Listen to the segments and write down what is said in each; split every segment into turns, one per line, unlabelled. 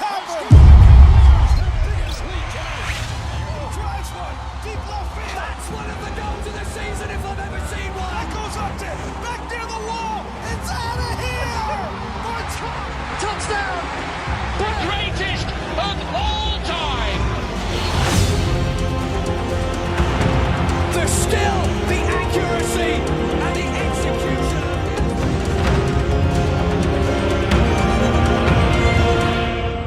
happened? Drives one, deep left field. That's one of the goals of the season if I've ever seen one. That goes up there, back near the wall. It's out of here. Touchdown.
The greatest of all time.
There's still the accuracy and the execution.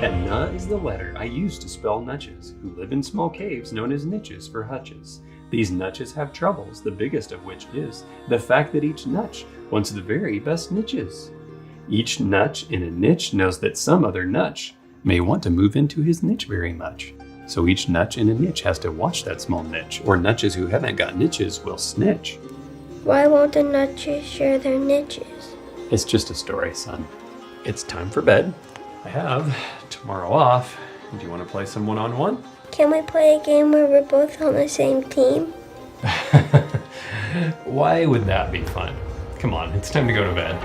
Etna is the letter I use to spell nutches, who live in small caves known as niches for hutches. These nutches have troubles, the biggest of which is the fact that each nutch wants the very best niches. Each nutch in a niche knows that some other nutch may want to move into his niche very much. So each nutch in a niche has to watch that small niche, or nutches who haven't got niches will snitch.
Why won't the nutches share their niches?
It's just a story, son. It's time for bed. I have tomorrow off. Do you want to play some one-on-one?
Can we play a game where we're both on the same team?
Why would that be fun? Come on, it's time to go to bed.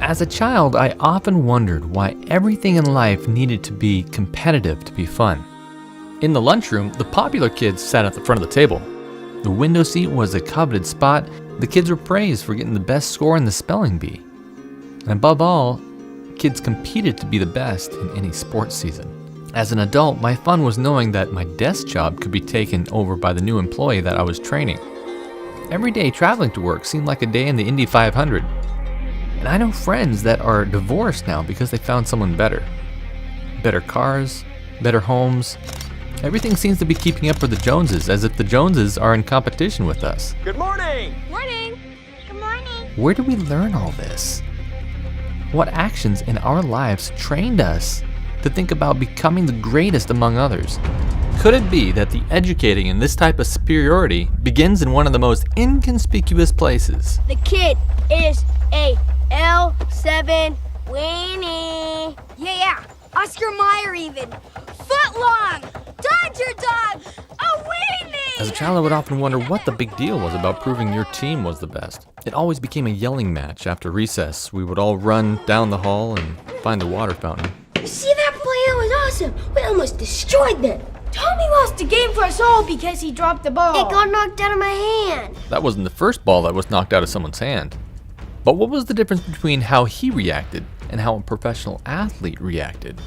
As a child, I often wondered why everything in life needed to be competitive to be fun. In the lunchroom, the popular kids sat at the front of the table. The window seat was a coveted spot. The kids were praised for getting the best score in the spelling bee. And above all, kids competed to be the best in any sports season. As an adult, my fun was knowing that my desk job could be taken over by the new employee that I was training. Every day traveling to work seemed like a day in the Indy 500. And I know friends that are divorced now because they found someone better. Better cars, better homes. Everything seems to be keeping up with the Joneses, as if the Joneses are in competition with us.
Good morning.
Morning. Good morning.
Where do we learn all this? What actions in our lives trained us to think about becoming the greatest among others? Could it be that the educating in this type of superiority begins in one of the most inconspicuous places?
The kid is a L7 Winnie.
Yeah. Oscar Mayer even. Footlong. Dodger dog. A weenie.
As a child, I would often wonder what the big deal was about proving your team was the best. It always became a yelling match after recess. We would all run down the hall and find the water fountain.
You see that play? That was awesome. We almost destroyed them. Tommy lost the game for us all because he dropped the ball.
It got knocked out of my hand.
That wasn't the first ball that was knocked out of someone's hand. But what was the difference between how he reacted and how a professional athlete reacted?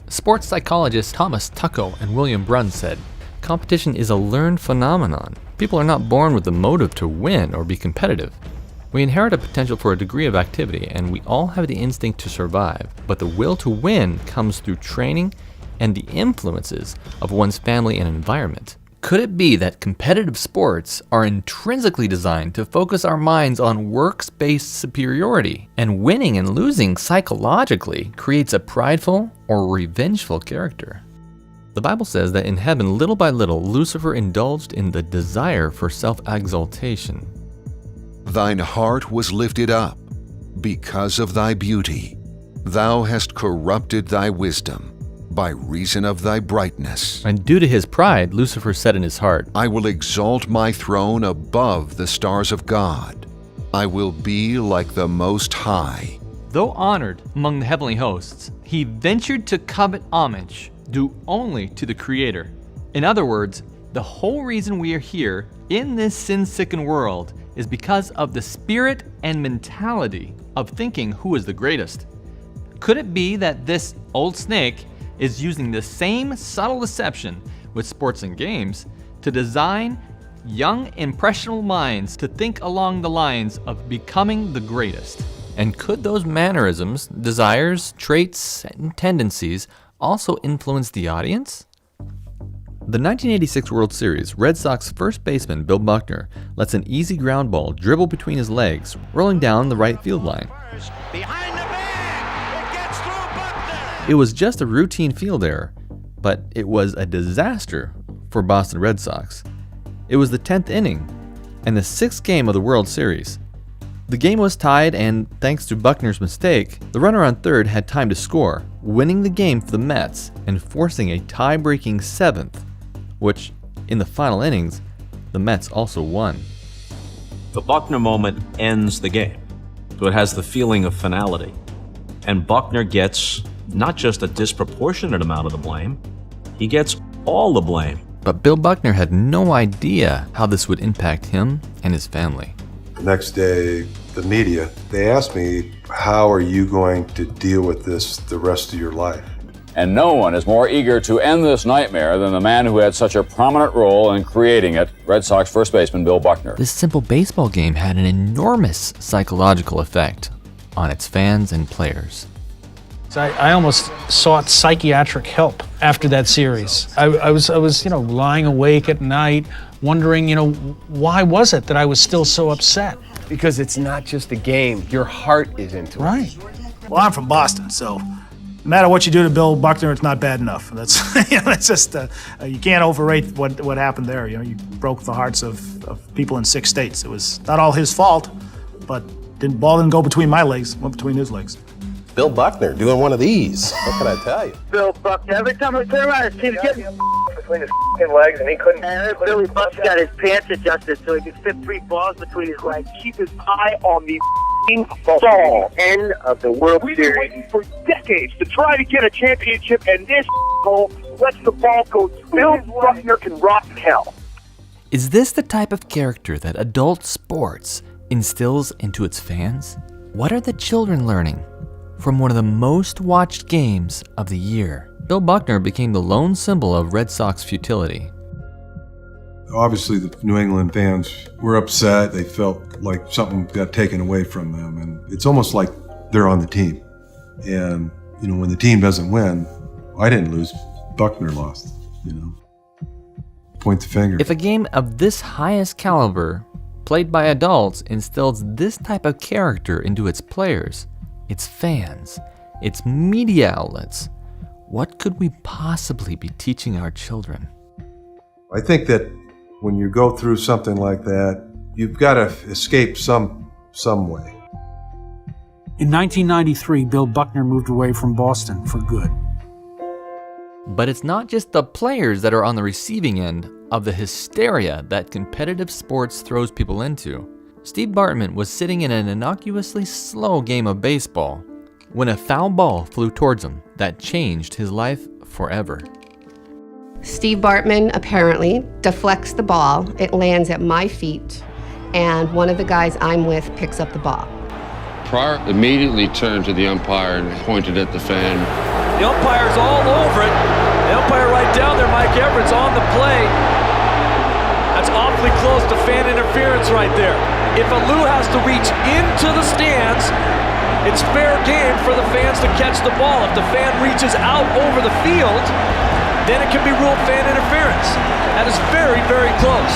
Sports psychologists Thomas Tuchel and William Brunn said, competition is a learned phenomenon. People are not born with the motive to win or be competitive. We inherit a potential for a degree of activity, and we all have the instinct to survive, but the will to win comes through training and the influences of one's family and environment. Could it be that competitive sports are intrinsically designed to focus our minds on works-based superiority, and winning and losing psychologically creates a prideful or revengeful character? The Bible says that in heaven, little by little, Lucifer indulged in the desire for self-exaltation.
Thine heart was lifted up because of thy beauty. Thou hast corrupted thy wisdom by reason of thy brightness.
And due to his pride, Lucifer said in his heart,
I will exalt my throne above the stars of God. I will be like the Most High.
Though honored among the heavenly hosts, he ventured to covet homage due only to the Creator. In other words, the whole reason we are here in this sin-sickened world is because of the spirit and mentality of thinking who is the greatest. Could it be that this old snake is using the same subtle deception with sports and games to design young, impressionable minds to think along the lines of becoming the greatest? And could those mannerisms, desires, traits, and tendencies also influence the audience? The 1986 World Series, Red Sox first baseman Bill Buckner lets an easy ground ball dribble between his legs, rolling down the right field line.
Behind the bag. It gets through Buckner.
It was just a routine field error, but it was a disaster for Boston Red Sox. It was the 10th inning, and the 6th game of the World Series. The game was tied, and thanks to Buckner's mistake, the runner on third had time to score, winning the game for the Mets and forcing a tie-breaking 7th, which, in the final innings, the Mets also won.
The Buckner moment ends the game, so it has the feeling of finality. And Buckner gets not just a disproportionate amount of the blame, he gets all the blame.
But Bill Buckner had no idea how this would impact him and his family.
The next day, the media, they asked me, how are you going to deal with this the rest of your life?
And no one is more eager to end this nightmare than the man who had such a prominent role in creating it, Red Sox first baseman Bill Buckner.
This simple baseball game had an enormous psychological effect on its fans and players.
I almost sought psychiatric help after that series. I was lying awake at night, wondering, why was it that I was still so upset?
Because it's not just a game. Your heart is into it.
Right.
Well, I'm from Boston, so no matter what you do to Bill Buckner, it's not bad enough. That's it's just you can't overrate what happened there. You broke the hearts of people in 6 states. It was not all his fault, but ball didn't go between my legs, went between his legs.
Bill Buckner doing one of these. What can I tell you?
Bill Buckner, every time I turn around, his team's getting between his legs, and he couldn't. Billy Buckner got his pants adjusted so he could fit 3 balls between his legs. Keep his eye on the ball. End of the World Series. We've been waiting for decades to try to get a championship, and this lets the ball go. Bill Buckner can rot in hell.
Is this the type of character that adult sports instills into its fans? What are the children learning from one of the most watched games of the year? Bill Buckner became the lone symbol of Red Sox futility.
Obviously, the New England fans were upset. They felt like something got taken away from them. And it's almost like they're on the team. And, when the team doesn't win, I didn't lose, Buckner lost, Point the finger.
If a game of this highest caliber, played by adults, instills this type of character into its players, its fans, its media outlets, what could we possibly be teaching our children?
I think that when you go through something like that, you've got to escape some way.
In 1993, Bill Buckner moved away from Boston for good.
But it's not just the players that are on the receiving end of the hysteria that competitive sports throws people into. Steve Bartman was sitting in an innocuously slow game of baseball when a foul ball flew towards him that changed his life forever.
Steve Bartman apparently deflects the ball. It lands at my feet, and one of the guys I'm with picks up the ball.
Pryor immediately turned to the umpire and pointed at the fan.
The umpire's all over it. The umpire right down there, Mike Everett's on the play. That's awfully close to fan interference right there. If Alou has to reach into the stands, it's fair game for the fans to catch the ball. If the fan reaches out over the field, then it can be ruled fan interference. That is very, very close.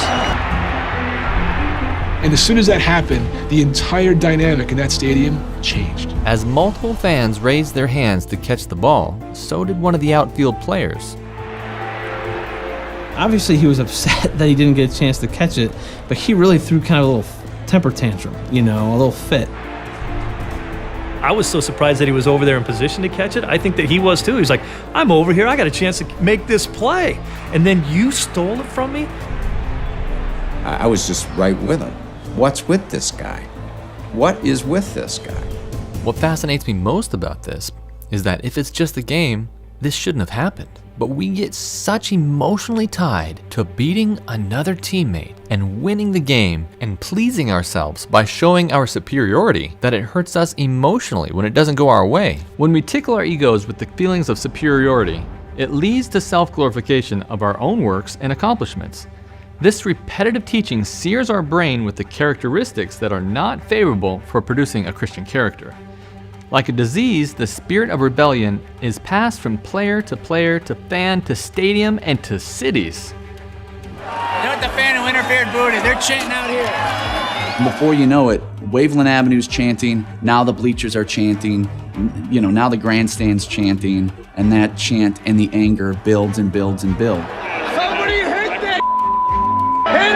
And as soon as that happened, the entire dynamic in that stadium changed.
As multiple fans raised their hands to catch the ball, so did one of the outfield players.
Obviously, he was upset that he didn't get a chance to catch it, but he really threw kind of a little temper tantrum, a little fit.
I was so surprised that he was over there in position to catch it. I think that he was too. He was like, I'm over here, I got a chance to make this play. And then you stole it from me?
I was just right with him. What's with this guy? What is with this guy?
What fascinates me most about this is that if it's just a game, this shouldn't have happened. But we get such emotionally tied to beating another teammate and winning the game and pleasing ourselves by showing our superiority that it hurts us emotionally when it doesn't go our way. When we tickle our egos with the feelings of superiority, it leads to self-glorification of our own works and accomplishments. This repetitive teaching sears our brain with the characteristics that are not favorable for producing a Christian character. Like a disease, the spirit of rebellion is passed from player to fan to stadium and to cities.
You know what the fan who interfered booted? They're chanting out here.
Before you know it, Waveland Avenue's chanting, now the bleachers are chanting, now the grandstand's chanting, and that chant and the anger builds and builds and builds.
Somebody hit that! Hit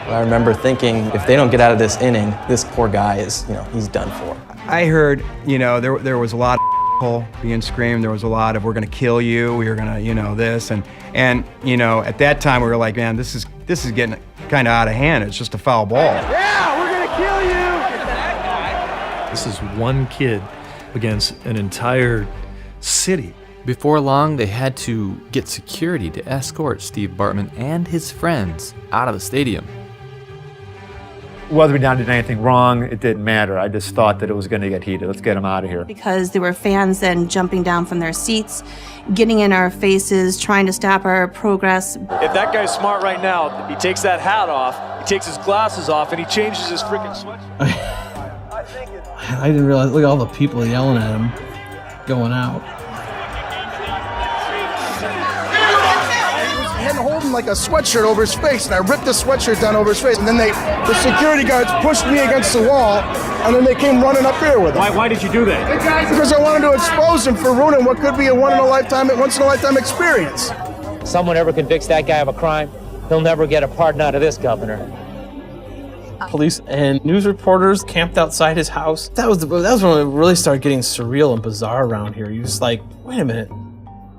him!
I remember thinking, if they don't get out of this inning, this poor guy is, he's done for.
I heard, there was a lot of being screamed. There was a lot of, we're gonna kill you, we were gonna, this. And at that time we were like, man, this is getting kind of out of hand. It's just a foul ball.
Yeah, we're gonna kill you!
This is one kid against an entire city.
Before long, they had to get security to escort Steve Bartman and his friends out of the stadium.
Whether we did anything wrong, it didn't matter. I just thought that it was going to get heated. Let's get them out of here.
Because there were fans then jumping down from their seats, getting in our faces, trying to stop our progress.
If that guy's smart right now, he takes that hat off, he takes his glasses off, and he changes his freaking sweatshirt.
I didn't realize, look at all the people yelling at him, going out.
Holding like a sweatshirt over his face, and I ripped the sweatshirt down over his face, and then the security guards pushed me against the wall, and then they came running up here with him.
Why did you do that?
Because I wanted to expose him for ruining what could be a once in a lifetime experience.
Someone ever convicts that guy of a crime, he'll never get a pardon out of this governor.
Police and news reporters camped outside his house. That was when it really started getting surreal and bizarre around here. He was like, wait a minute.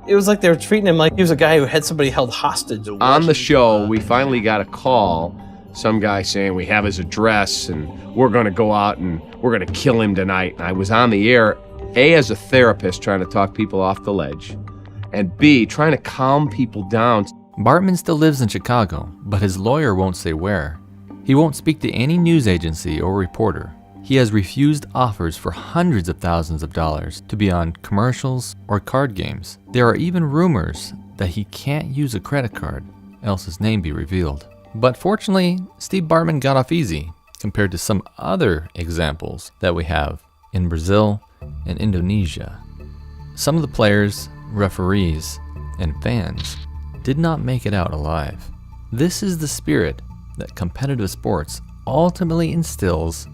It was like they were treating him like he was a guy who had somebody held hostage.
On the show, we finally got a call, some guy saying we have his address and we're going to go out and we're going to kill him tonight. And I was on the air, A, as a therapist trying to talk people off the ledge, and B, trying to calm people down.
Bartman still lives in Chicago, but his lawyer won't say where. He won't speak to any news agency or reporter. He has refused offers for hundreds of thousands of dollars to be on commercials or card games. There are even rumors that he can't use a credit card, else his name be revealed. But fortunately, Steve Bartman got off easy compared to some other examples that we have in Brazil and Indonesia. Some of the players, referees, and fans did not make it out alive. This is the spirit that competitive sports ultimately instills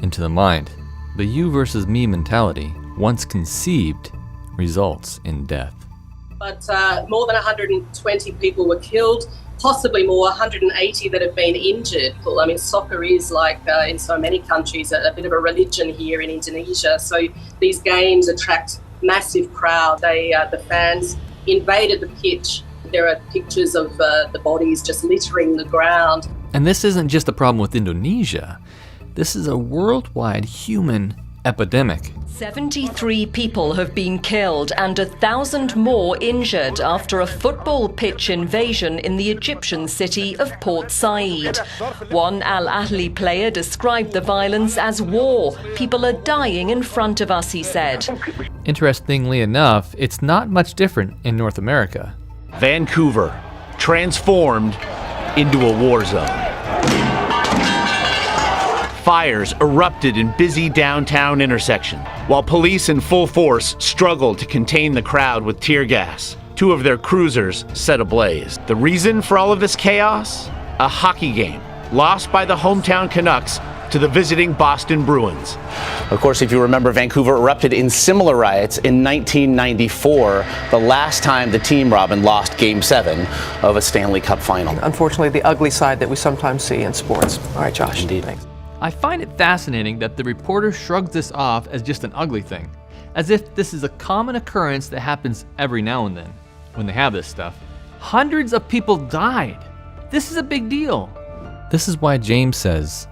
into the mind. The you versus me mentality, once conceived, results in death.
But more than 120 people were killed, possibly more, 180 that have been injured. I mean, soccer is, like in so many countries, a bit of a religion here in Indonesia. So these games attract massive crowd. The fans invaded the pitch. There are pictures of the bodies just littering the ground.
And this isn't just a problem with Indonesia. This is a worldwide human epidemic.
73 people have been killed and 1,000 more injured after a football pitch invasion in the Egyptian city of Port Said. One Al Ahly player described the violence as war. People are dying in front of us, he said.
Interestingly enough, it's not much different in North America.
Vancouver, transformed into a war zone. Fires erupted in busy downtown intersection, while police in full force struggled to contain the crowd with tear gas. Two of their cruisers set ablaze. The reason for all of this chaos? A hockey game, lost by the hometown Canucks to the visiting Boston Bruins.
Of course, if you remember, Vancouver erupted in similar riots in 1994, the last time the team, Robin, lost Game 7 of a Stanley Cup final.
Unfortunately, the ugly side that we sometimes see in sports. All right, Josh.
Indeed.
Thanks.
I find it fascinating that the reporter shrugs this off as just an ugly thing, as if this is a common occurrence that happens every now and then when they have this stuff. Hundreds of people died. This is a big deal. This is why James says,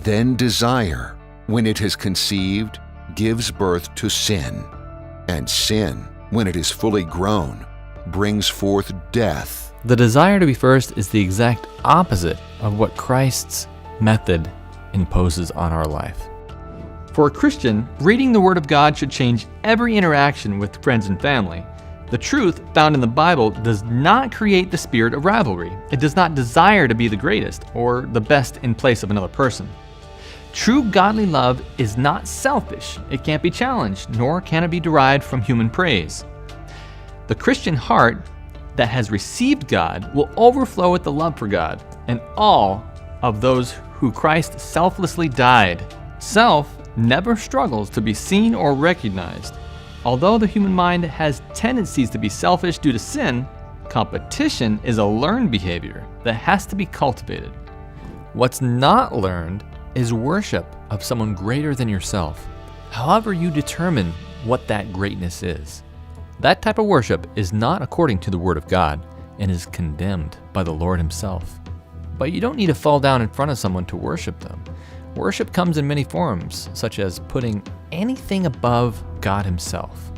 "Then desire, when it is conceived, gives birth to sin, and sin, when it is fully grown, brings forth death."
The desire to be first is the exact opposite of what Christ's method imposes on our life. For a Christian, reading the Word of God should change every interaction with friends and family. The truth found in the Bible does not create the spirit of rivalry. It does not desire to be the greatest or the best in place of another person. True godly love is not selfish. It can't be challenged, nor can it be derived from human praise. The Christian heart that has received God will overflow with the love for God and all of those who Christ selflessly died. Self never struggles to be seen or recognized. Although the human mind has tendencies to be selfish due to sin, competition is a learned behavior that has to be cultivated. What's not learned is worship of someone greater than yourself, however you determine what that greatness is. That type of worship is not according to the Word of God and is condemned by the Lord Himself. But you don't need to fall down in front of someone to worship them. Worship comes in many forms, such as putting anything above God Himself.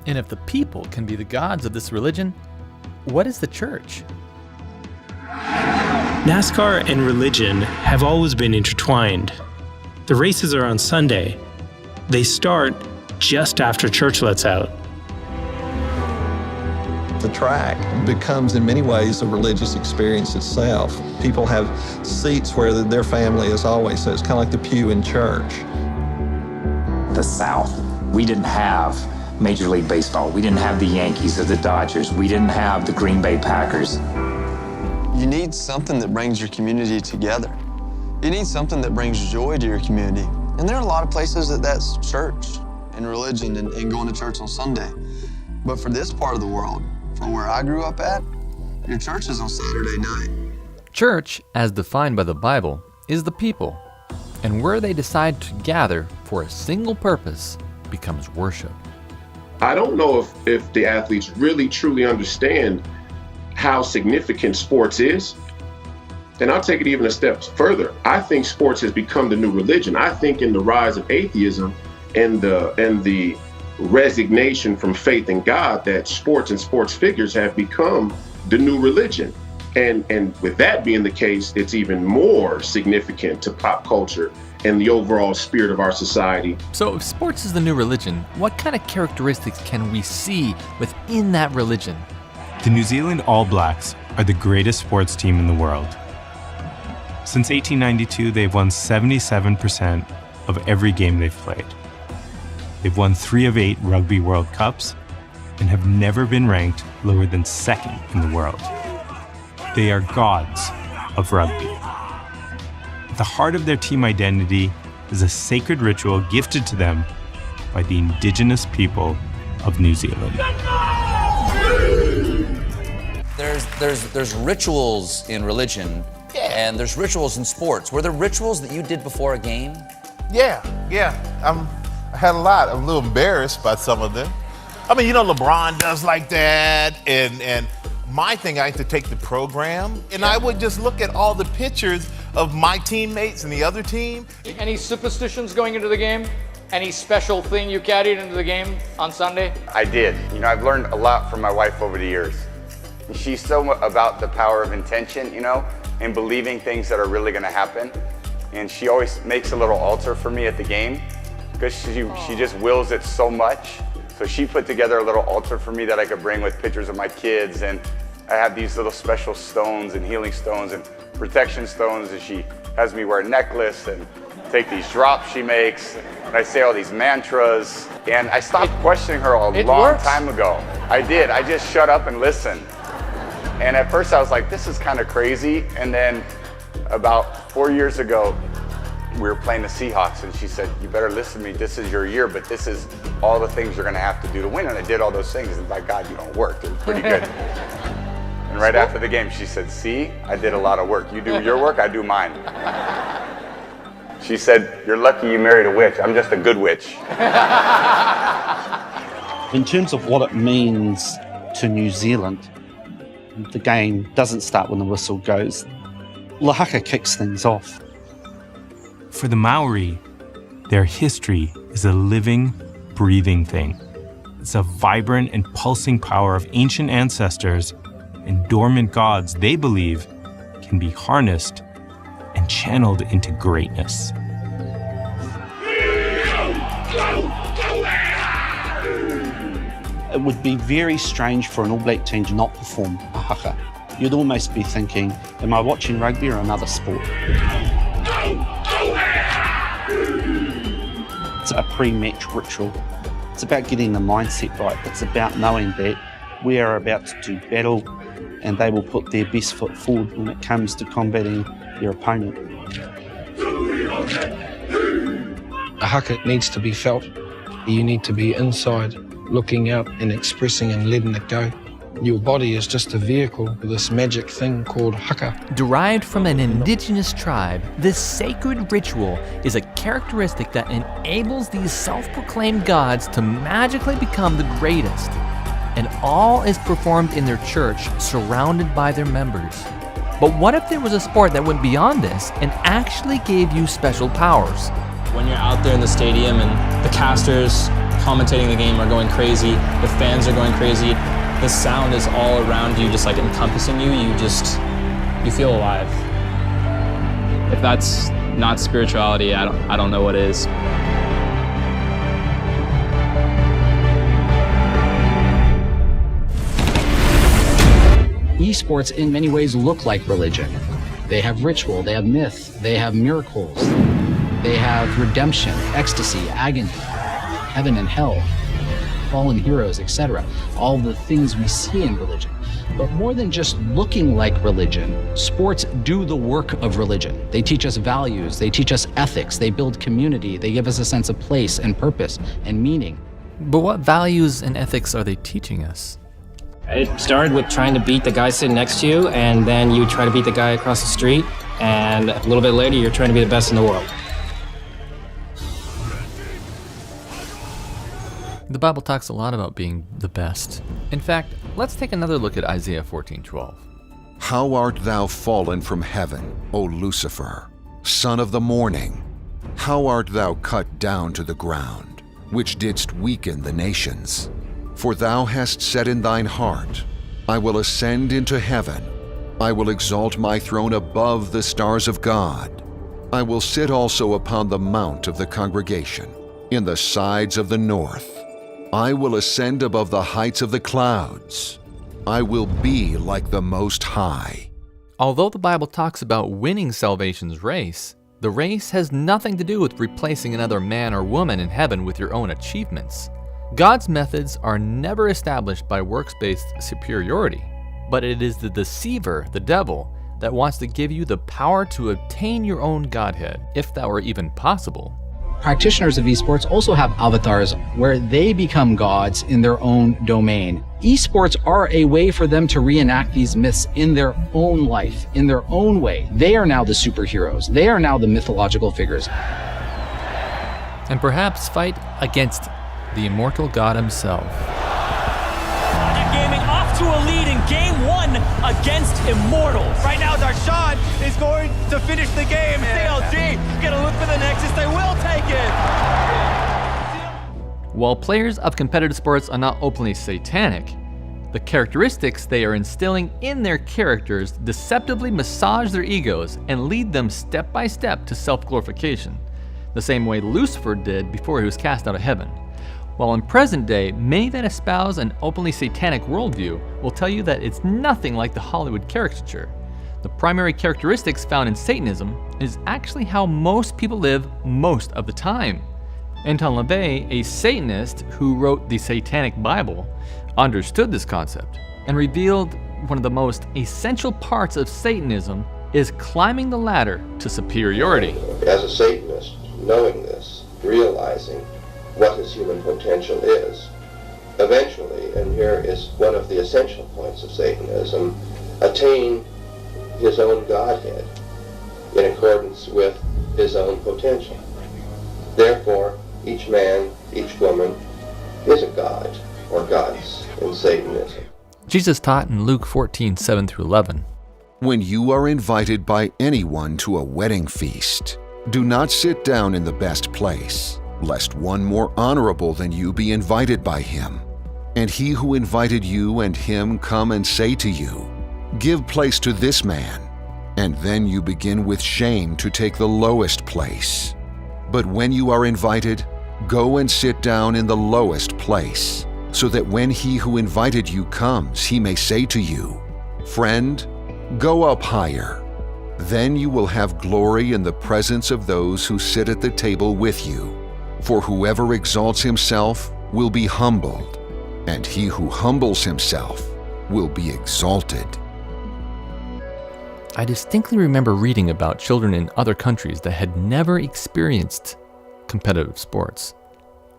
And if the people can be the gods of this religion, what is the church?
NASCAR and religion have always been intertwined. The races are on Sunday. They start just after church lets out.
The track becomes in many ways a religious experience itself. People have seats where their family is always, so it's kind of like the pew in church.
The South, we didn't have Major League Baseball. We didn't have the Yankees or the Dodgers. We didn't have the Green Bay Packers.
You need something that brings your community together. You need something that brings joy to your community. And there are a lot of places that's church and religion and going to church on Sunday. But for this part of the world, from where I grew up at, your church is on Saturday night.
Church, as defined by the Bible, is the people, and where they decide to gather for a single purpose becomes worship.
I don't know if the athletes really truly understand how significant sports is. And I'll take it even a step further. I think sports has become the new religion. I think in the rise of atheism and the resignation from faith in God, that sports and sports figures have become the new religion. And with that being the case, it's even more significant to pop culture and the overall spirit of our society.
So if sports is the new religion, what kind of characteristics can we see within that religion?
The New Zealand All Blacks are the greatest sports team in the world. Since 1892, they've won 77% of every game they've played. They've won 3 of 8 Rugby World Cups and have never been ranked lower than 2nd in the world. They are gods of rugby. At the heart of their team identity is a sacred ritual gifted to them by the indigenous people of New Zealand.
There's rituals in religion, and there's rituals in sports. Were there rituals that you did before a game?
Yeah. I had a lot. I'm a little embarrassed by some of them. I mean, LeBron does like that, and my thing, I like to take the program, and I would just look at all the pictures of my teammates and the other team.
Any superstitions going into the game? Any special thing you carried into the game on Sunday?
I did. I've learned a lot from my wife over the years. She's so about the power of intention, and believing things that are really gonna happen. And she always makes a little altar for me at the game because she just wills it so much. So she put together a little altar for me that I could bring with pictures of my kids, and I have these little special stones and healing stones and protection stones, and she has me wear a necklace and take these drops she makes, and I say all these mantras, and I stopped questioning her a long time ago. I did. I just shut up and listened. And at first I was like, this is kind of crazy, and then about 4 years ago, we were playing the Seahawks, and she said, you better listen to me, this is your year, but this is all the things you're gonna have to do to win. And I did all those things, and by God, you don't work. They're pretty good. And right after the game, she said, see, I did a lot of work. You do your work, I do mine. She said, you're lucky you married a witch. I'm just a good witch.
In terms of what it means to New Zealand, the game doesn't start when the whistle goes. Lahaka kicks things off.
For the Maori, their history is a living, breathing thing. It's a vibrant and pulsing power of ancient ancestors and dormant gods they believe can be harnessed and channeled into greatness.
It would be very strange for an All Black team to not perform a haka. You'd almost be thinking, am I watching rugby or another sport? It's a pre-match ritual. It's about getting the mindset right. It's about knowing that we are about to do battle and they will put their best foot forward when it comes to combating their opponent.
A haka needs to be felt. You need to be inside, looking out and expressing and letting it go. Your body is just a vehicle for this magic thing called haka.
Derived from an indigenous tribe, this sacred ritual is a characteristic that enables these self-proclaimed gods to magically become the greatest. And all is performed in their church, surrounded by their members. But what if there was a sport that went beyond this and actually gave you special powers?
When you're out there in the stadium and the casters commentating the game are going crazy, the fans are going crazy, the sound is all around you, just like encompassing you, you feel alive. If that's not spirituality, I don't know what is.
Esports in many ways look like religion. They have ritual, they have myth, they have miracles, they have redemption, ecstasy, agony, heaven and hell, fallen heroes, etc. All the things we see in religion. But more than just looking like religion, sports do the work of religion. They teach us values, they teach us ethics, they build community, they give us a sense of place and purpose and meaning.
But what values and ethics are they teaching us?
It started with trying to beat the guy sitting next to you, and then you try to beat the guy across the street, and a little bit later you're trying to be the best in the world.
The Bible talks a lot about being the best. In fact, let's take another look at Isaiah 14:12.
How art thou fallen from heaven, O Lucifer, son of the morning? How art thou cut down to the ground, which didst weaken the nations? For thou hast said in thine heart, I will ascend into heaven. I will exalt my throne above the stars of God. I will sit also upon the mount of the congregation, in the sides of the north. I will ascend above the heights of the clouds. I will be like the Most High.
Although the Bible talks about winning salvation's race, the race has nothing to do with replacing another man or woman in heaven with your own achievements. God's methods are never established by works-based superiority, but it is the deceiver, the devil, that wants to give you the power to obtain your own godhead, if that were even possible.
Practitioners of esports also have avatars where they become gods in their own domain. Esports are a way for them to reenact these myths in their own life, in their own way. They are now the superheroes. They are now the mythological figures.
And perhaps fight against the immortal God himself.
Gaming off to a lead in game 1 against Immortals. Right now, Darshan is going to finish the game. CLG gonna look for the Nexus. They will take it.
While players of competitive sports are not openly satanic, the characteristics they are instilling in their characters deceptively massage their egos and lead them step by step to self-glorification, the same way Lucifer did before he was cast out of heaven. While in present day, many that espouse an openly satanic worldview will tell you that it's nothing like the Hollywood caricature. The primary characteristics found in Satanism is actually how most people live most of the time. Anton LaVey, a Satanist who wrote the Satanic Bible, understood this concept and revealed one of the most essential parts of Satanism is climbing the ladder to superiority.
As a Satanist, knowing this, realizing what his human potential is, eventually, and here is one of the essential points of Satanism, attain his own Godhead in accordance with his own potential. Therefore, each man, each woman is a god or gods in Satanism.
Jesus taught in Luke 14:7-11.
When you are invited by anyone to a wedding feast, do not sit down in the best place, lest one more honorable than you be invited by him. And he who invited you and him come and say to you, give place to this man, and then you begin with shame to take the lowest place. But when you are invited, go and sit down in the lowest place, so that when he who invited you comes, he may say to you, friend, go up higher. Then you will have glory in the presence of those who sit at the table with you. For whoever exalts himself will be humbled, and he who humbles himself will be exalted.
I distinctly remember reading about children in other countries that had never experienced competitive sports.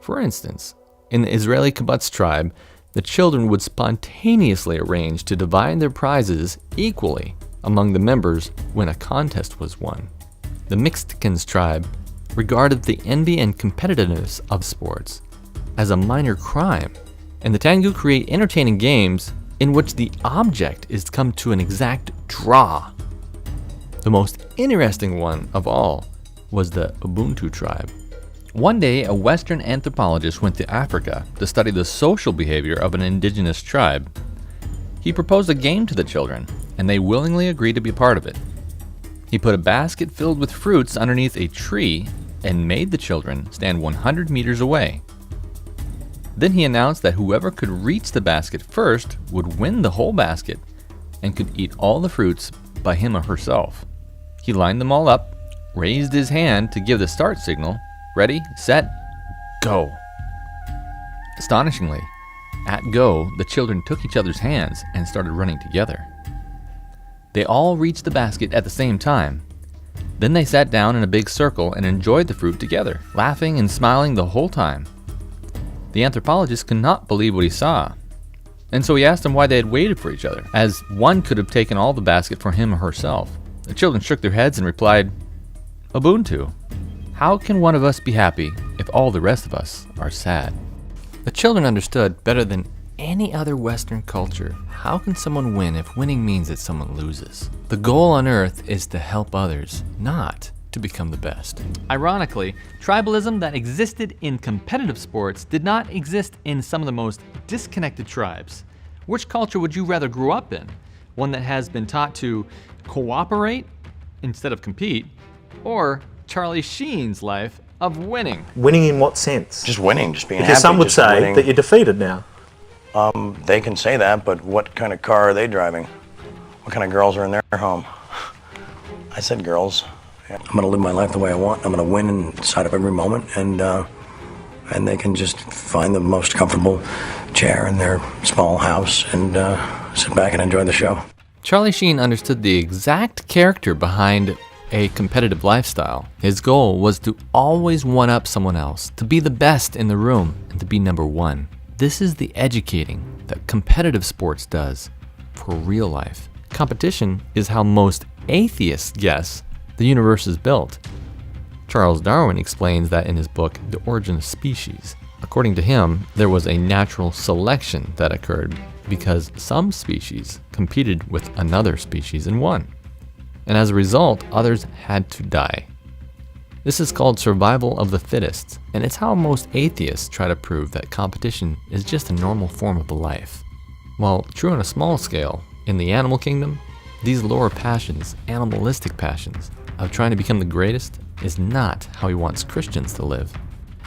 For instance, in the Israeli kibbutz tribe, the children would spontaneously arrange to divide their prizes equally among the members when a contest was won. The Mexicans tribe regarded the envy and competitiveness of sports as a minor crime, and the Tengu create entertaining games in which the object is to come to an exact draw. The most interesting one of all was the Ubuntu tribe. One day, a Western anthropologist went to Africa to study the social behavior of an indigenous tribe. He proposed a game to the children, and they willingly agreed to be part of it. He put a basket filled with fruits underneath a tree and made the children stand 100 meters away. Then he announced that whoever could reach the basket first would win the whole basket and could eat all the fruits by him or herself. He lined them all up, raised his hand to give the start signal. Ready, set, go. Astonishingly, at go, the children took each other's hands and started running together. They all reached the basket at the same time. Then they sat down in a big circle and enjoyed the fruit together, laughing and smiling the whole time. The anthropologist could not believe what he saw, and so he asked them why they had waited for each other, as one could have taken all the basket for him or herself. The children shook their heads and replied, Ubuntu. How can one of us be happy if all the rest of us are sad? The children understood better than any other Western culture, how can someone win if winning means that someone loses? The goal on Earth is to help others, not to become the best. Ironically, tribalism that existed in competitive sports did not exist in some of the most disconnected tribes. Which culture would you rather grow up in? One that has been taught to cooperate instead of compete, or Charlie Sheen's life of winning?
Winning in what sense?
Just winning, just being happy.
Because some would
just
say
winning.
that you're defeated now.
They can say that, but what kind of car are they driving? What kind of girls are in their home? I said girls. I'm gonna live my life the way I want. I'm gonna win inside of every moment, and they can just find the most comfortable chair in their small house and sit back and enjoy the show.
Charlie Sheen understood the exact character behind a competitive lifestyle. His goal was to always one-up someone else, to be the best in the room, and to be number one. This is the educating that competitive sports does for real life. Competition is how most atheists guess the universe is built. Charles Darwin explains that in his book, The Origin of Species. According to him, there was a natural selection that occurred because some species competed with another species and won. And as a result, others had to die. This is called survival of the fittest, and it's how most atheists try to prove that competition is just a normal form of life. While true on a small scale, in the animal kingdom, these lower passions, animalistic passions, of trying to become the greatest is not how he wants Christians to live.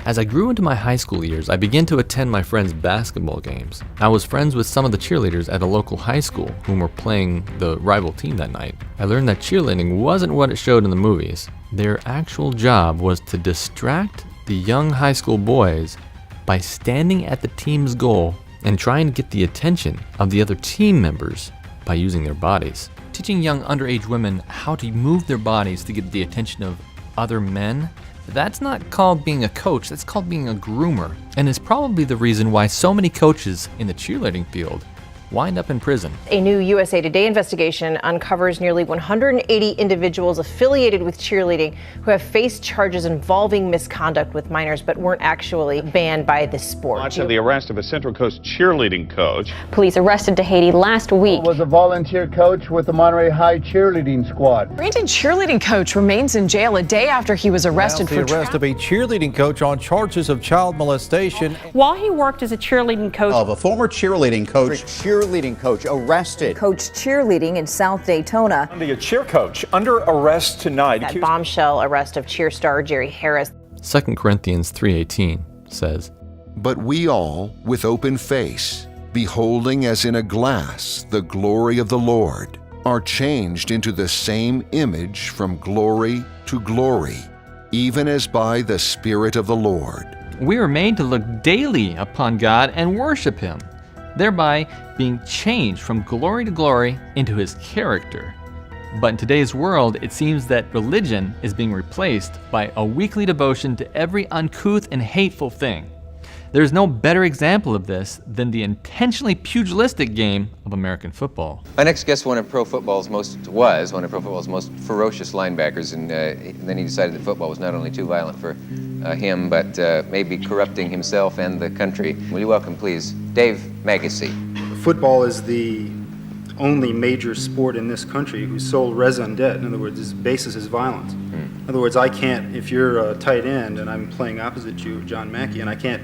As I grew into my high school years, I began to attend my friends' basketball games. I was friends with some of the cheerleaders at a local high school whom were playing the rival team that night. I learned that cheerleading wasn't what it showed in the movies. Their actual job was to distract the young high school boys by standing at the team's goal and trying to get the attention of the other team members by using their bodies. Teaching young underage women how to move their bodies to get the attention of other men, that's not called being a coach, that's called being a groomer. And is probably the reason why so many coaches in the cheerleading field wind up in prison.
A new USA Today investigation uncovers nearly 180 individuals affiliated with cheerleading who have faced charges involving misconduct with minors but weren't actually banned by the sport.
Much of the arrest of a Central Coast cheerleading coach.
Police arrested Tahiti last week.
Was a volunteer coach with the Monterey High cheerleading squad.
Brandon cheerleading coach remains in jail a day after he was arrested for
the arrest of a cheerleading coach on charges of child molestation.
While he worked as a cheerleading coach
of a former cheerleading coach. Cheerleading coach arrested.
Coach cheerleading in South Daytona.
A cheer coach under arrest tonight.
That bombshell arrest of cheer star Jerry Harris.
2 Corinthians 3:18 says,
"But we all, with open face, beholding as in a glass the glory of the Lord, are changed into the same image from glory to glory, even as by the Spirit of the Lord."
We are made to look daily upon God and worship Him, thereby being changed from glory to glory into His character. But in today's world, it seems that religion is being replaced by a weekly devotion to every uncouth and hateful thing. There's no better example of this than the intentionally pugilistic game of American football.
My next guest was one of pro football's most ferocious linebackers, and then he decided that football was not only too violent for him, but maybe corrupting himself and the country. Will you welcome, please, Dave Magacy.
Football is the only major sport in this country whose sole raison d'etre, in other words, its basis is violence. In other words, I can't, if you're a tight end and I'm playing opposite you, John Mackey, and I can't,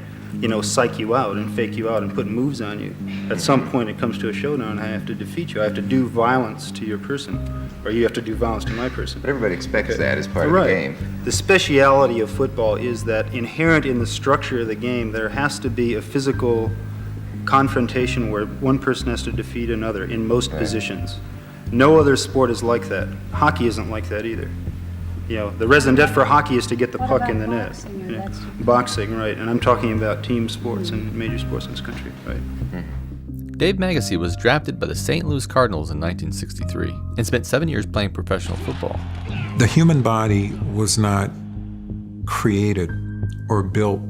psych you out and fake you out and put moves on you. At some point it comes to a showdown and I have to defeat you. I have to do violence to your person, or you have to do violence to my person.
But everybody expects that as part of the game.
The speciality of football is that inherent in the structure of the game, there has to be a physical confrontation where one person has to defeat another in most positions. No other sport is like that. Hockey isn't like that either. The raison d'etre for hockey is to get the puck in the net. Boxing, right? And I'm talking about team sports and major sports in this country, right?
Dave Magacy was drafted by the St. Louis Cardinals in 1963 and spent 7 years playing professional football.
The human body was not created or built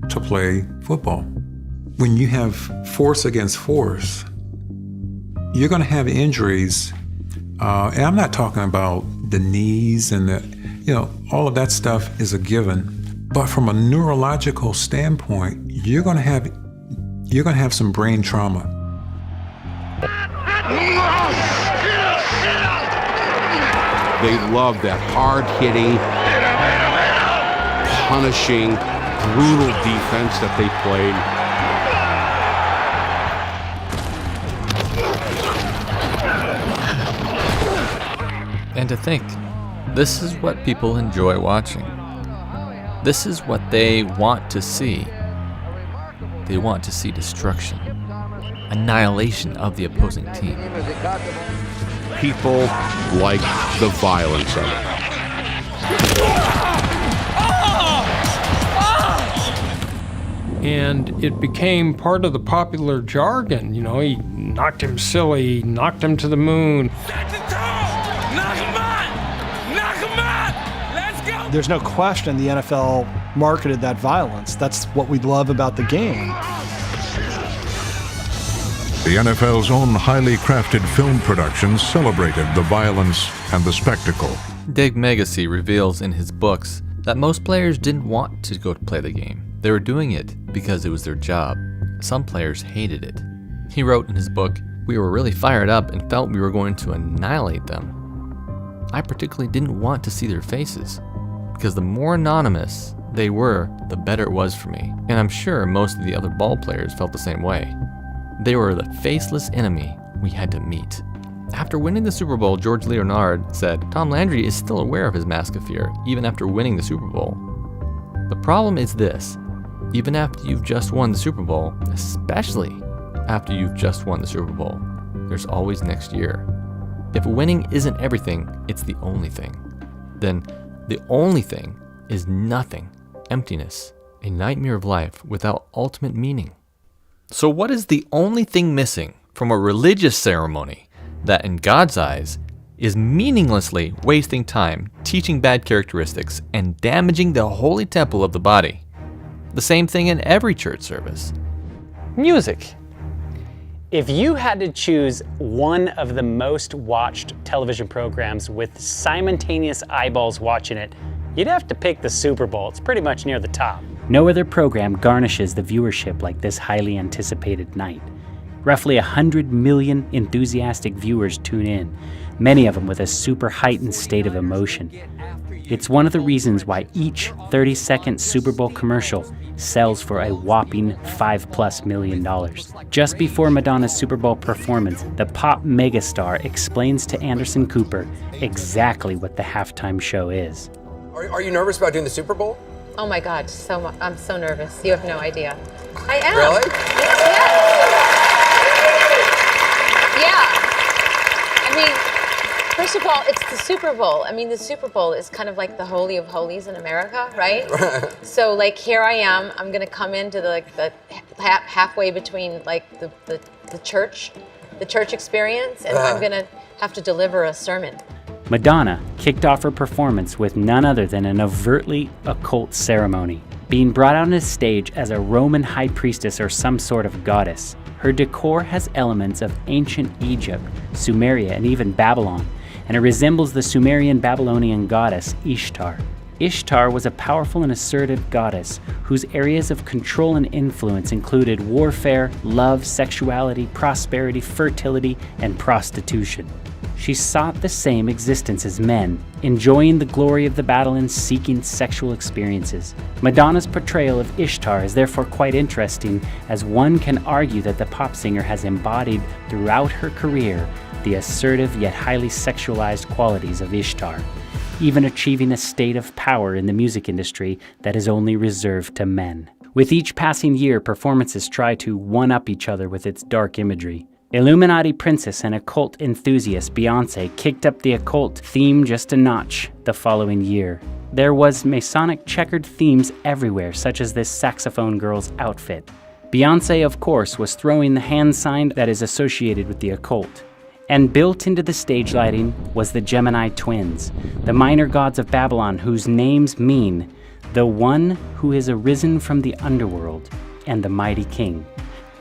to play football. When you have force against force, you're going to have injuries. And I'm not talking about the knees and all of that stuff is a given. But from a neurological standpoint, you're going to have some brain trauma.
They love that hard-hitting, punishing, brutal defense that they played.
And to think, this is what people enjoy watching. This is what they want to see. They want to see destruction, annihilation of the opposing team.
People like the violence of it.
And it became part of the popular jargon. He knocked him silly, knocked him to the moon.
There's no question the NFL marketed that violence. That's what we love about the game.
The NFL's own highly crafted film productions celebrated the violence and the spectacle.
Dave Magacy reveals in his books that most players didn't want to go to play the game. They were doing it because it was their job. Some players hated it. He wrote in his book, "We were really fired up and felt we were going to annihilate them. I particularly didn't want to see their faces, because the more anonymous they were, the better it was for me. And I'm sure most of the other ball players felt the same way. They were the faceless enemy we had to meet." After winning the Super Bowl, George Leonard said, "Tom Landry is still aware of his mask of fear, even after winning the Super Bowl. The problem is this, even after you've just won the Super Bowl, especially after you've just won the Super Bowl, there's always next year. If winning isn't everything, it's the only thing. Then the only thing is nothing, emptiness, a nightmare of life without ultimate meaning." So what is the only thing missing from a religious ceremony that in God's eyes is meaninglessly wasting time, teaching bad characteristics, and damaging the holy temple of the body? The same thing in every church service.
Music. If you had to choose one of the most watched television programs with simultaneous eyeballs watching it, you'd have to pick the Super Bowl. It's pretty much near the top.
No other program garnishes the viewership like this highly anticipated night. Roughly 100 million enthusiastic viewers tune in, many of them with a super heightened state of emotion. It's one of the reasons why each 30-second Super Bowl commercial sells for a whopping $5+ million. Just before Madonna's Super Bowl performance, the pop megastar explains to Anderson Cooper exactly what the halftime show is.
Are you nervous about doing the Super Bowl?
Oh my God, I'm so nervous. You have no idea. I am.
Really?
Yes. Yeah. I mean, first of all, it's the Super Bowl. I mean, the Super Bowl is kind of like the Holy of Holies in America, right? So, like, here I am. I'm gonna come into the halfway between the church experience, and I'm gonna have to deliver a sermon.
Madonna kicked off her performance with none other than an overtly occult ceremony. being brought on a stage as a Roman high priestess or some sort of goddess. Her decor has elements of ancient Egypt, Sumeria, and even Babylon, and it resembles the Sumerian-Babylonian goddess Ishtar. Ishtar was a powerful and assertive goddess whose areas of control and influence included warfare, love, sexuality, prosperity, fertility, and prostitution. She sought the same existence as men, enjoying the glory of the battle and seeking sexual experiences. Madonna's portrayal of Ishtar is therefore quite interesting, as one can argue that the pop singer has embodied throughout her career the assertive yet highly sexualized qualities of Ishtar, even achieving a state of power in the music industry that is only reserved to men. With each passing year, performances try to one-up each other with its dark imagery. Illuminati princess and occult enthusiast Beyoncé kicked up the occult theme just a notch the following year. There was Masonic checkered themes everywhere, such as this saxophone girl's outfit. Beyoncé, of course, was throwing the hand sign that is associated with the occult. And built into the stage lighting was the Gemini twins, the minor gods of Babylon, whose names mean the one who is arisen from the underworld and the mighty king.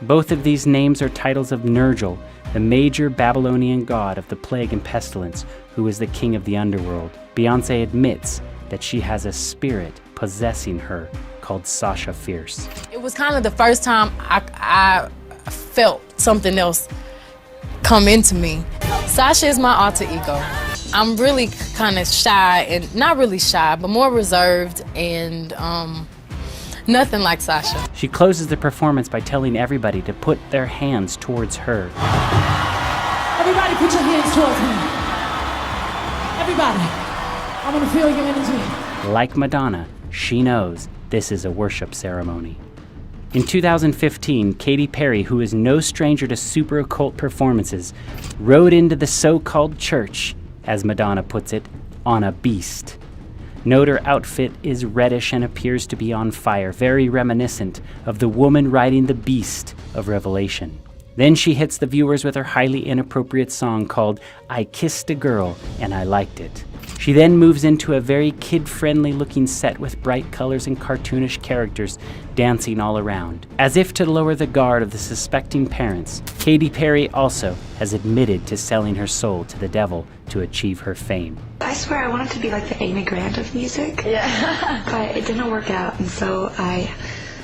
Both of these names are titles of Nergal, the major Babylonian god of the plague and pestilence, who is the king of the underworld. Beyoncé admits that she has a spirit possessing her called Sasha Fierce.
It was kind of the first time I felt something else come into me. Sasha is my alter ego. I'm really kind of shy, and not really shy, but more reserved, and nothing like Sasha.
She closes the performance by telling everybody to put their hands towards her.
Everybody put your hands towards me. Everybody, I want to feel your energy.
Like Madonna, she knows this is a worship ceremony. In 2015, Katy Perry, who is no stranger to super occult performances, rode into the so-called church, as Madonna puts it, on a beast. Note her outfit is reddish and appears to be on fire, very reminiscent of the woman riding the beast of Revelation. Then she hits the viewers with her highly inappropriate song called I Kissed a Girl and I Liked It. She then moves into a very kid-friendly looking set with bright colors and cartoonish characters dancing all around. As if to lower the guard of the suspecting parents, Katy Perry also has admitted to selling her soul to the devil to achieve her fame.
I swear I wanted to be like the Amy Grant of music, but it didn't work out, and so I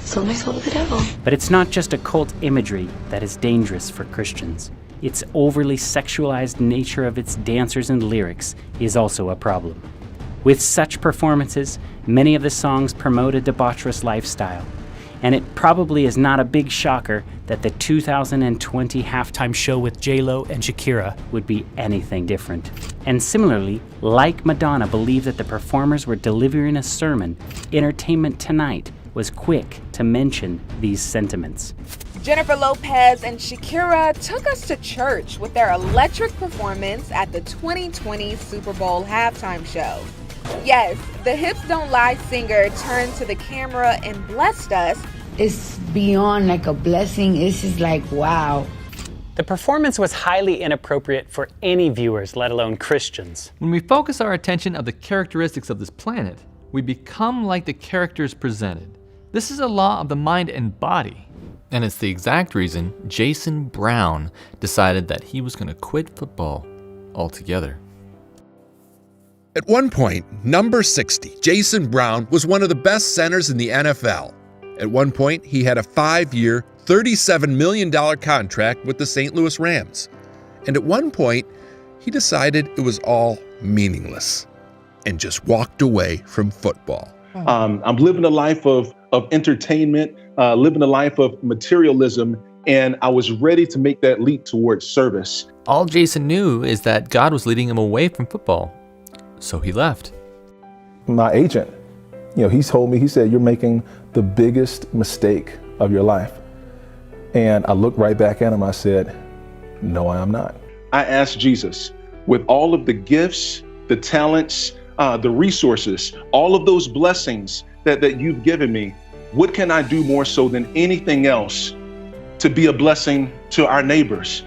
sold my soul to the devil.
But it's not just occult imagery that is dangerous for Christians. Its overly sexualized nature of its dancers and lyrics is also a problem. With such performances, many of the songs promote a debaucherous lifestyle, and it probably is not a big shocker that the 2020 halftime show with J-Lo and Shakira would be anything different. And similarly, like Madonna believed that the performers were delivering a sermon, Entertainment Tonight was quick to mention these sentiments.
Jennifer Lopez and Shakira took us to church with their electric performance at the 2020 Super Bowl halftime show. Yes, the Hips Don't Lie singer turned to the camera and blessed us.
It's beyond like a blessing. It's just like, wow.
The performance was highly inappropriate for any viewers, let alone Christians.
When we focus our attention on the characteristics of this planet, we become like the characters presented. This is a law of the mind and body. And it's the exact reason Jason Brown decided that he was going to quit football altogether.
At one point, number 60, Jason Brown was one of the best centers in the NFL. At one point, he had a 5-year, $37 million contract with the St. Louis Rams. And at one point, he decided it was all meaningless and just walked away from football.
I'm living a life of entertainment, living a life of materialism, and I was ready to make that leap towards service.
All Jason knew is that God was leading him away from football, so he left.
My agent, he told me, he said, you're making the biggest mistake of your life. And I looked right back at him, I said, no, I am not.
I asked Jesus, with all of the gifts, the talents, the resources, all of those blessings that you've given me, what can I do more so than anything else to be a blessing to our neighbors?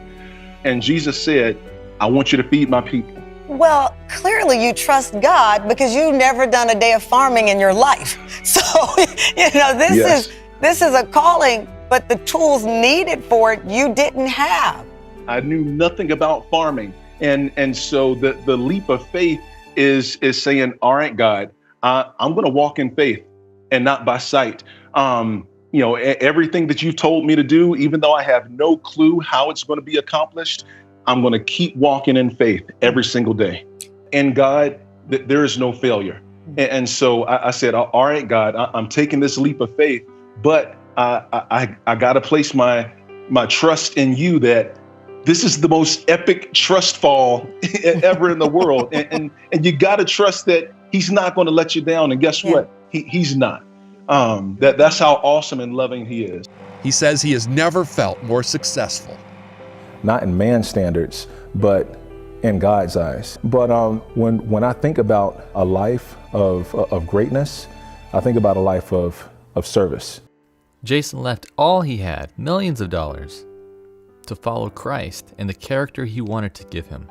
And Jesus said, I want you to feed my people.
Well, clearly you trust God because you've never done a day of farming in your life.
So, this is a calling, but the tools needed for it you didn't have.
I knew nothing about farming. And so the leap of faith is saying, all right, God, I'm going to walk in faith and not by sight. Everything that you've told me to do, even though I have no clue how it's going to be accomplished, I'm going to keep walking in faith every single day. And God, there is no failure. And so I said, all right, God, I'm taking this leap of faith, but I got to place my trust in you that this is the most epic trust fall ever in the world. And you got to trust that he's not going to let you down. And guess what? He's not. That's how awesome and loving he is.
He says he has never felt more successful.
Not in man's standards, but in God's eyes. But when I think about a life of greatness, I think about a life of service.
Jason left all he had, millions of dollars, to follow Christ and the character he wanted to give him.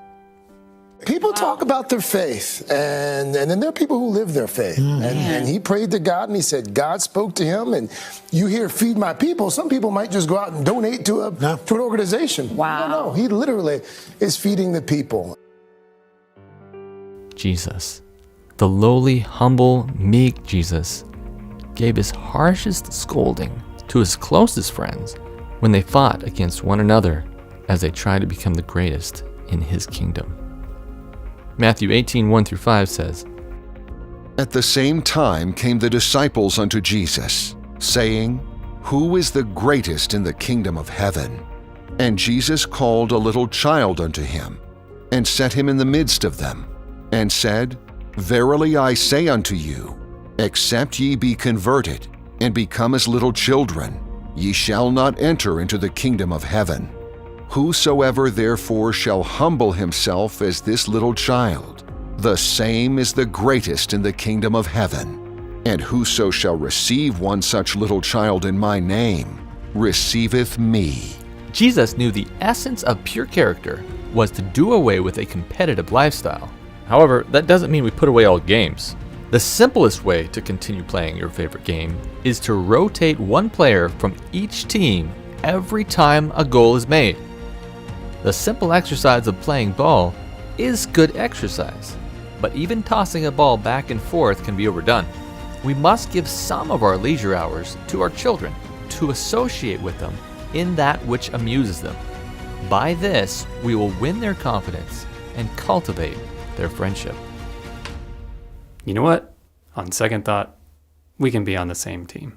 People talk about their faith, and then there are people who live their faith. And he prayed to God, and he said, God spoke to him, and you hear, feed my people. Some people might just go out and donate to an organization. Wow. No, he literally is feeding the people.
Jesus, the lowly, humble, meek Jesus, gave his harshest scolding to his closest friends when they fought against one another as they tried to become the greatest in his kingdom. Matthew 18:1-5 says,
At the same time came the disciples unto Jesus, saying, Who is the greatest in the kingdom of heaven? And Jesus called a little child unto him, and set him in the midst of them, and said, Verily I say unto you, except ye be converted, and become as little children, ye shall not enter into the kingdom of heaven. Whosoever therefore shall humble himself as this little child, the same is the greatest in the kingdom of heaven. And whoso shall receive one such little child in my name, receiveth me.
Jesus knew the essence of pure character was to do away with a competitive lifestyle. However, that doesn't mean we put away all games. The simplest way to continue playing your favorite game is to rotate one player from each team every time a goal is made. The simple exercise of playing ball is good exercise, but even tossing a ball back and forth can be overdone. We must give some of our leisure hours to our children to associate with them in that which amuses them. By this, we will win their confidence and cultivate their friendship.
You know what? On second thought, we can be on the same team.